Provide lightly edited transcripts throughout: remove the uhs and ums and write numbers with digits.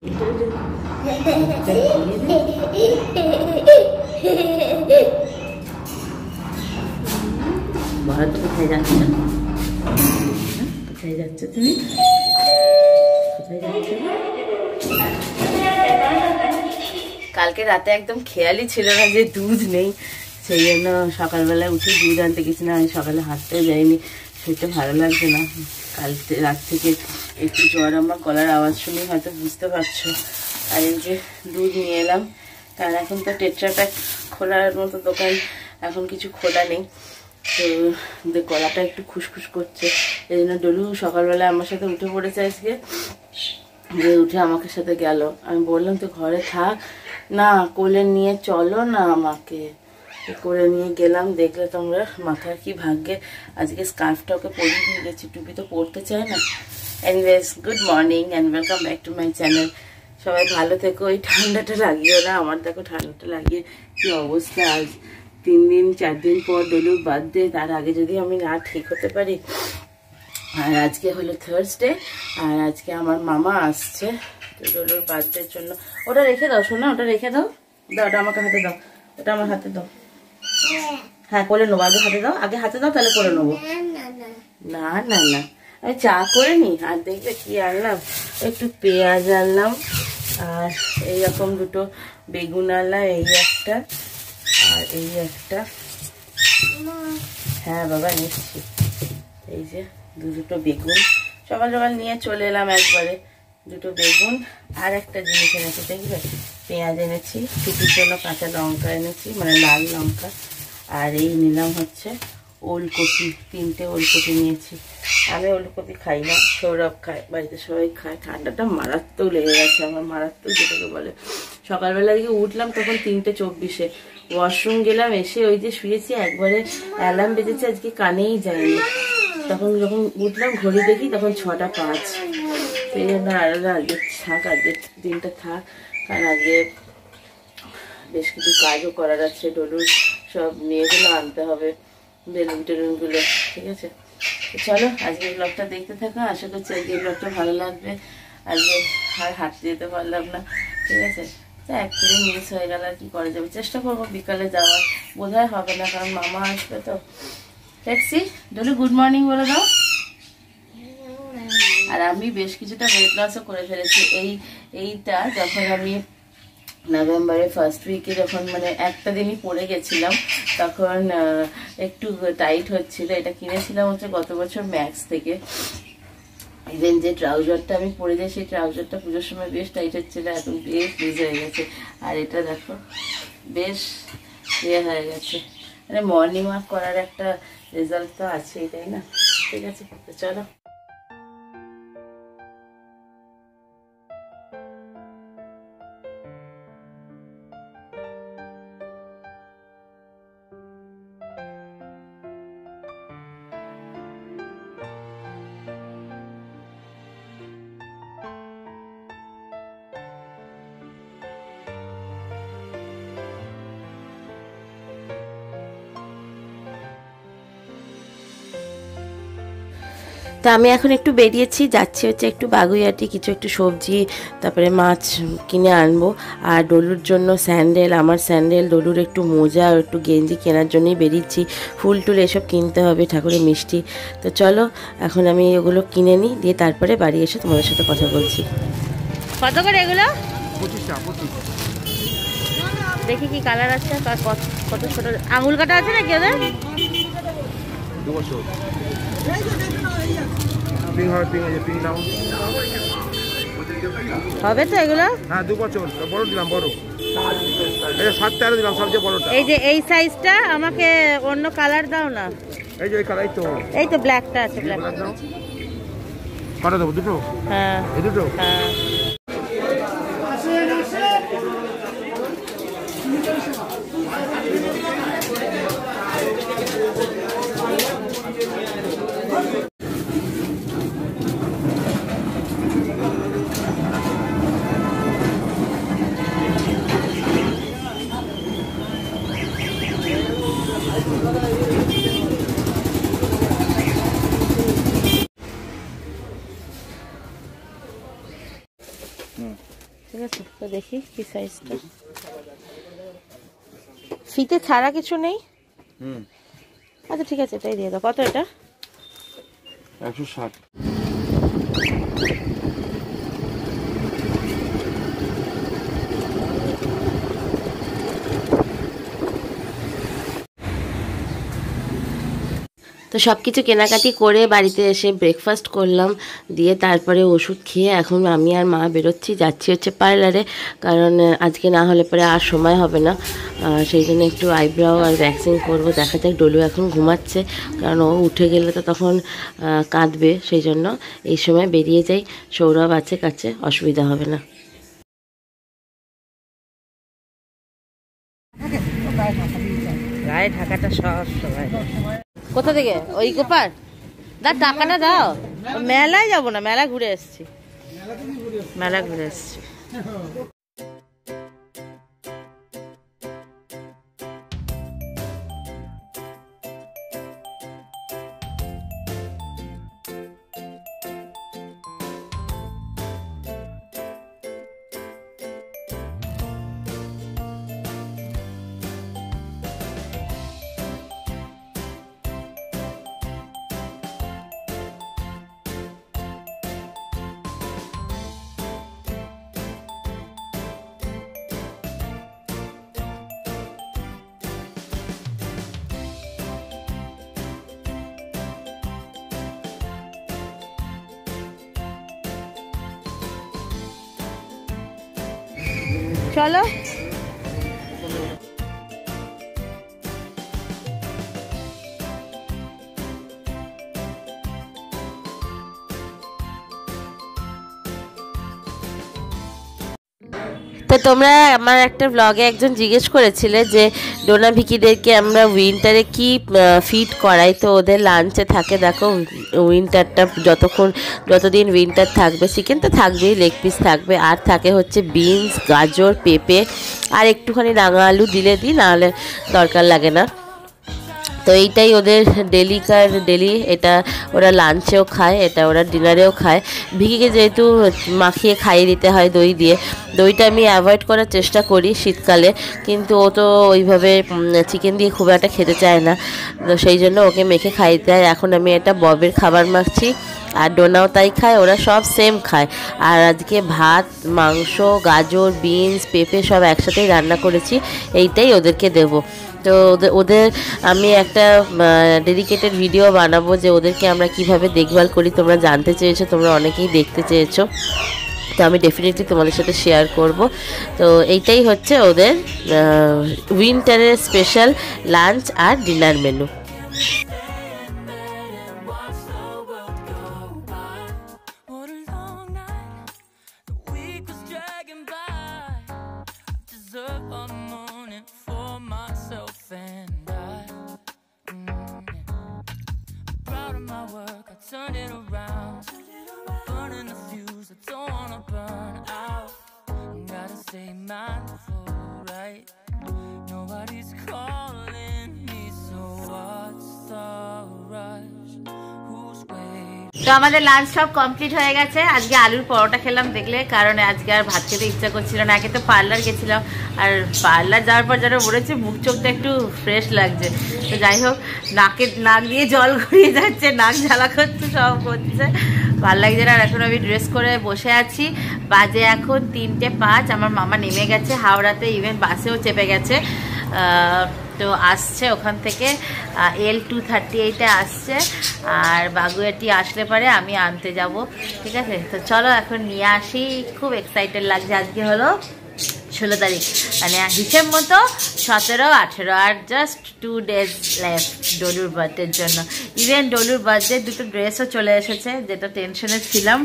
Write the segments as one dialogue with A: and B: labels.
A: बहुत কোথায় যাচ্ছ? কোথায় যাচ্ছ তুমি? কোথায় যাচ্ছ? কালকে রাতে একদম খেয়ালই ছিল না যে দুধ নেই, সেই জন্য সকালবেলা উঠে দুধ আনতে গেছি না। আমি সকালে হাঁটতেও যাইনি, সেটা ভালো লাগছে না। কালকে রাত থেকে একটু জ্বর, আমার গলার আওয়াজ শুনে হয়তো বুঝতে পারছো। আর এই যে দুধ নিয়ে এলাম, কারণ এখন তো টেট্রা প্যাক খোলার মতো দোকান এখন কিছু খোলা নেই, তো গলাটা একটু খুসখুস করছে। এই জন্য ডলু সকালবেলা আমার সাথে উঠে পড়েছে আজকে, যে উঠে আমাকে সাথে গেল। আমি বললাম তো ঘরে থাক না, কোলে নিয়ে চলো না আমাকে। করে নিয়ে গেলাম, দেখলে তোমরা মাথার কি ভাগ্যে আজকে স্কার্ফটা ওকে পরিয়ে দিয়ে গেছি, টুপি তো পরতে চায় না। Anyways, good morning and welcome back to my channel. সবাই ভালো থেকো। ওই ঠান্ডাটা লাগিও না, আমার দেখো ঠান্ডাটা লাগিয়ে কি অবস্থা। আজ 4 দিন পর ডলুর বার্থডে, তার আগে যদি আমি না ঠিক হতে পারি। আর আজকে হলো থার্সডে, আর আজকে আমার মামা আসছে ডলুর বার্থডের জন্য। ওটা রেখে দাও শোনা, ওটা রেখে দাও। দাও, ওটা আমাকে হাতে দাও, ওটা আমার হাতে দাও। হ্যাঁ, করে নেবো। আগে হাতে দাও, আগে হাতে দাও, তাহলে করে নেবো। না না না, আমি চা করে নি। আর দেখবে কি আনলাম, একটু পেঁয়াজ আনলাম, আর এইরকম দুটো বেগুন আনলাম, এই একটা আর এই একটা। হ্যাঁ বাবা, নিচ্ছি। এই যে দুটো বেগুন সকাল সকাল নিয়ে চলে এলাম একবারে। দুটো বেগুন আর একটা জিনিস এনেছি, দেখবে পেঁয়াজ এনেছি, ছুটির জন্য কাঁচা লঙ্কা এনেছি, মানে লাল লঙ্কা। আর এই নিলাম হচ্ছে ওলকপি, 3টে ওলকপি নিয়েছি। আমি ওলকপি খাই না, সৌরভ খায়, বাড়িতে সবাই খায়। ঠান্ডাটা মারাত্মক লেগে গেছে আমার, মারাত্মক যেটাকে বলে। সকালবেলা দিকে উঠলাম তখন 3:24, ওয়াশরুম গেলাম, এসে ওই যে শুয়েছি, একবারে অ্যালার্ম বেজেছে, আজকে কানেই যায়নি। তখন যখন উঠলাম ঘড়ি দেখি তখন 6:05। সেই জন্য আজকে থাক, আজকে দিনটা থাক, কারণ আজকে বেশ কিছু কাজও করার আছে। ডলুর সব মেয়েগুলো আনতে হবে, বেলুন টেলুনগুলো, ঠিক আছে। চলো আজকে ব্লগটা দেখতে থাকো, আশা করছি আজকে ব্লগটা ভালো লাগবে। আজকে আর হাঁটতে যেতে পারলাম না, ঠিক আছে। তো একদিন মিস হয়ে গেল, আর কি করা যাবে। চেষ্টা করবো বিকালে যাওয়ার, বোধহয় হবে না, কারণ মামা আসবে তো। দেখছি ডলু গুড মর্নিং বলে দাও। আর আমি বেশ কিছুটা ওয়েট লসও করে ফেলেছি। এইটা যখন আমি নভেম্বরের ফার্স্ট উইকে যখন মানে একটা দিনই পরে গেছিলাম, তখন একটু টাইট হচ্ছিল। এটা কিনেছিলাম হচ্ছে গত বছর ম্যাক্স থেকে। ইভেন যে ট্রাউজারটা আমি পরে যাই, সেই ট্রাউজারটা পুজোর সময় বেশ টাইট হচ্ছিল, এখন বেশ লুজ হয়ে গেছে। আর এটা দেখো বেশ ইয়ে হয়ে গেছে। মানে মর্নিং ওয়াক করার একটা রেজাল্ট তো আছেই, তাই না? ঠিক আছে, তো চলো। তা আমি এখন একটু বেরিয়েছি, যাচ্ছি হচ্ছে একটু বাগুইয়াটি, কিছু একটু সবজি, তারপরে মাছ কিনে আনবো। আর ডলুর জন্য স্যান্ডেল, আমার স্যান্ডেল, ডলুর একটু মোজা, একটু গেঞ্জি কেনার জন্যই বেরিয়েছি। ফুল টুল এসব কিনতে হবে, ঠাকুরের মিষ্টি। তো চলো এখন আমি ওগুলো কিনে নিই, দিয়ে তারপরে বাড়ি এসে তোমাদের সাথে কথা বলছি। কত করে এগুলো? 25 দেখি কি কালার আছে, কত ছোট আঙুল কাটা আছে নাকি ওদের? হবে তো এগুলো? হ্যাঁ, 2 বছর বড় দিলাম, বড়। এটা 7-13 দিলাম, সবচেয়ে বড়টা। এই যে এই সাইজটা আমাকে অন্য কালার দাও না। এই যে এই কালার, এই তো ব্ল্যাকটা আছে, ব্ল্যাক দাও। কত দেবো? 2টো? হ্যাঁ, এই 2টো। হ্যাঁ। ঠিক আছে, তো দেখি কি সাইজটা। ফিতে ছাড়া কিছু নেই? আচ্ছা ঠিক আছে, এটাই দিয়ে দাও। কত এটা?
B: 160।
A: তো সব কিছু কেনাকাটি করে বাড়িতে এসে ব্রেকফাস্ট করলাম, দিয়ে তারপরে ওষুধ খেয়ে এখন আমি আর মা বেরোচ্ছি, যাচ্ছি হচ্ছে পার্লারে। কারণ আজকে না হলে পরে আর সময় হবে না, সেই জন্য একটু আইব্রাও আর ভ্যাক্সিন করবো। দেখা যাক, ডলু এখন ঘুমাচ্ছে, কারণ ও উঠে গেলে তো তখন কাঁদবে, সেই জন্য এই সময় বেরিয়ে যাই। সৌরভ আছে কাছে, অসুবিধা হবে না। গায়ে ঢাকাটা সব সময়। কোথা থেকে? ওই গোপার দা, টাকাটা দাও। মেলায় যাবো না, মেলা ঘুরে এসছি, মেলা ঘুরে এসছি। চলো। তো তোমরা আমার একটা ব্লগে একজন জিজ্ঞেস করেছিলে যে ডোনা ভিকিদেরকে আমরা উইন্টারে কি ফিড করাই। তো ওদের লাঞ্চে থাকে, দেখো উইন্টারটা যতদিন উইন্টার থাকবে, চিকেন তো থাকবেই, লেগ পিস থাকবে, আর থাকে হচ্ছে বিনস, গাজর, পেঁপে আর একটুখানি রাঙা আলু দিলে দিই, নাহলে দরকার লাগে না। তো এইটাই ওদের ডেলি, এটা ওরা লাঞ্চেও খায়, এটা ওরা ডিনারেও খায়। ভিকিকে যেহেতু মাখিয়ে খাইয়ে দিতে হয় দই দিয়ে, দইটা আমি অ্যাভয়েড করার চেষ্টা করি শীতকালে, কিন্তু ও তো ওইভাবে চিকেন দিয়ে খুব একটা খেতে চায় না, তো সেই জন্য ওকে মেখে খাইয়ে দেয়। এখন আমি এটা ববের খাবার মাখছি, আর ডোনাও তাই খায়, ওরা সব সেম খায়। আর আজকে ভাত, মাংস, গাজর, বিনস, পেঁপে সব একসাথেই রান্না করেছি, এইটাই ওদেরকে দেবো। তো ওদের আমি একটা ডেডিকেটেড ভিডিও বানাবো যে ওদেরকে আমরা কিভাবে দেখভাল করি। তোমরা জানতে চেয়েছো, তোমরা অনেকেই দেখতে চেয়েছো, তো আমি ডেফিনেটলি তোমাদের সাথে শেয়ার করব। তো এইটাই হচ্ছে ওদের উইন্টারের স্পেশাল লাঞ্চ আর dinner menu. Turn it around, burning the fuse, I don't wanna burn out. Gotta stay mindful, right? Nobody's calling me, so what's the rush? Who's waiting? তো আমাদের লাঞ্চ সব কমপ্লিট হয়ে গেছে। আজকে আলুর পরোটা খেলাম দেখলে, কারণ আজকে আর ভাত খেতে ইচ্ছা করছিল না। আগে তো পার্লার গেছিলাম, আর পার্লার যাওয়ার পর যেন বলেছে মুখ চোখটা একটু ফ্রেশ লাগছে। তো যাই হোক, নাক দিয়ে জল গড়িয়ে যাচ্ছে, নাক ঝালা করছে, সব করছে, ভালো লাগছে না। আর এখন আমি ড্রেস করে বসে আছি, বাজে এখন 3:05। আমার মামা নেমে গেছে হাওড়াতে, ইভেন বাসেও চেপে গেছে। তো আসছে ওখান থেকে L238-এ আসছে, আর বাগুয়াটি আসলে পরে আমি আনতে যাব। ঠিক আছে, তো চলো এখন নিয়ে আসি। খুব এক্সাইটেড লাগছে। আজকে হলো 16 তারিখ, মানে হিসেব মতো 17, 18, আর জাস্ট 2 days লেফট ডলুর বার্থডের জন্য। ইভেন ডলুর বার্থডে দুটো ড্রেসও চলে এসেছে, যেটা টেনশনে ছিলাম।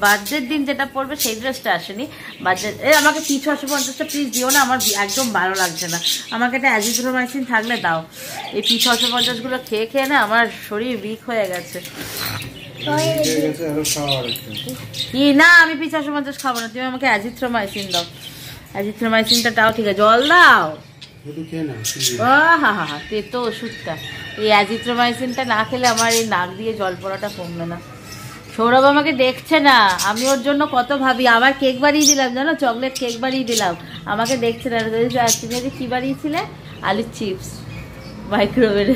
A: বার্থডের দিন যেটা পড়বে সেই ড্রেসটা আসেনি। আমাকে 650টা প্লিজ দিও না, আমার একদম ভালো লাগছে না। আমাকে একটা অ্যাজিথ্রোমাইসিন থাকলে দাও। এই 650গুলো খেয়ে খেয়ে না আমার শরীর উইক হয়ে গেছে। না, আমি 650 খাবো না, তুমি আমাকে অ্যাজিথ্রোমাইসিন দাও। অ্যাজিথ্রোমাইসিনটা দাও, ঠিক আছে, জল দাও। তেতো ওষুধটা, এই অ্যাজিথ্রোমাইসিনটা না খেলে আমার এই নাক দিয়ে জল পড়াটা কমবে না।
B: সৌরভ আমাকে দেখছে না, আমি ওর জন্য কত ভাবি। আবার কেক বানিয়ে দিলাম জানো, চকলেট কেক বানিয়ে দিলাম, আমাকে দেখছে না। তুমি কি বানিয়েছিলে? আলুর চিপস মাইক্রোওয়েভে।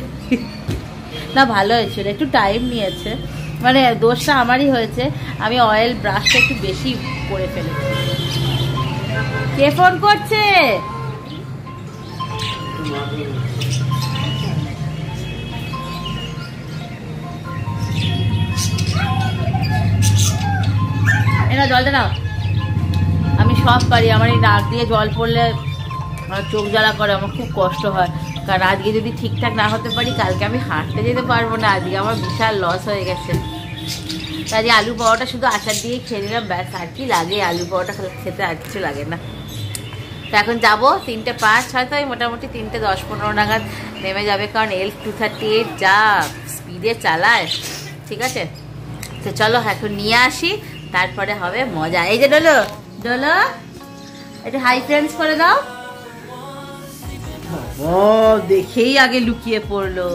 B: না ভালো হয়েছিল, একটু টাইম নিয়েছে, মানে দোষটা আমারই হয়েছে, আমি অয়েল ব্রাশটা একটু বেশি করে ফেলেছি। কে ফোন করছে? না জলটা নাও, আমি সব পারি। আমার এই নাক দিয়ে জল পড়লে আমার চোখ জ্বালা করে, আমার খুব কষ্ট হয়। কারণ আজকে যদি ঠিকঠাক না হতে পারি, কালকে আমি হাঁটতে যেতে পারবো না। আজকে আমার বিশাল লস হয়ে গেছে। আজকে আলু পাওয়াটা শুধু আচার দিয়ে খেয়ে নিলাম, ব্যাস। আর কি লাগে আলু পাওয়াটা খেতে, আর কিছু লাগে না। তো এখন যাবো 3:05, হয়তো আমি মোটামুটি 3:10-15 নাগাদ নেমে যাবে, কারণ L238 যা স্পিডে চালায়। ঠিক আছে, তো চলো এখন নিয়ে আসি, তারপরে হবে মজা। এই যে ডোলো, ডোলো একটু হাই ফ্রেন্ডস করে দাও। ও দেখেই আগে লুকিয়ে পড়লো।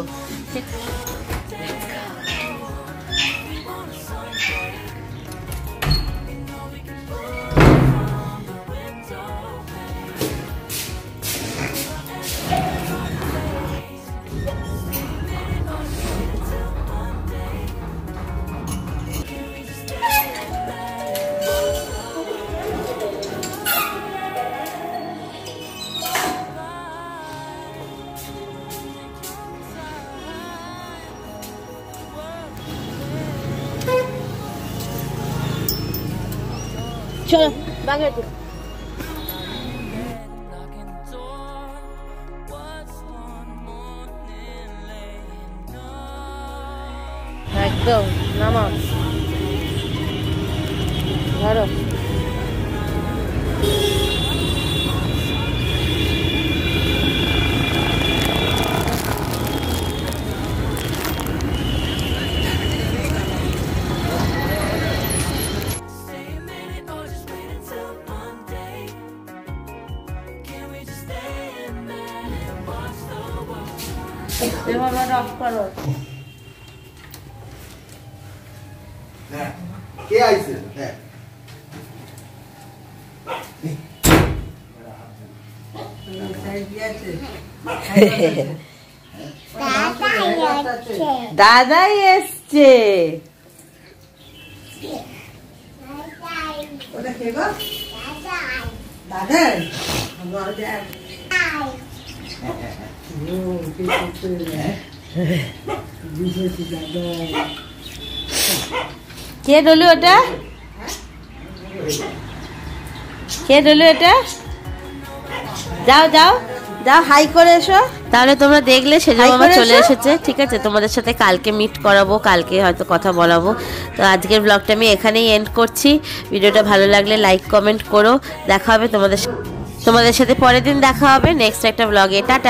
B: চলো বাংলা একদম নামা ধরো।
C: কে আইছে?
A: দাদাই এসছে। কে ডলু এটা? কে ডলু এটা? যাও যাও যাও, হাই করে এসো। তাহলে তোমরা দেখলে সেজন্য আমার চলে এসেছে। ঠিক আছে, তোমাদের সাথে কালকে মিট করাবো, কালকে হয়তো কথা বলাবো। তো আজকের ব্লগটা আমি এখানেই এন্ড করছি। ভিডিওটা ভালো লাগলে লাইক কমেন্ট করো। দেখা হবে তোমাদের সাথে পরের দিন, দেখা হবে নেক্সট একটা ব্লগে। টাটা।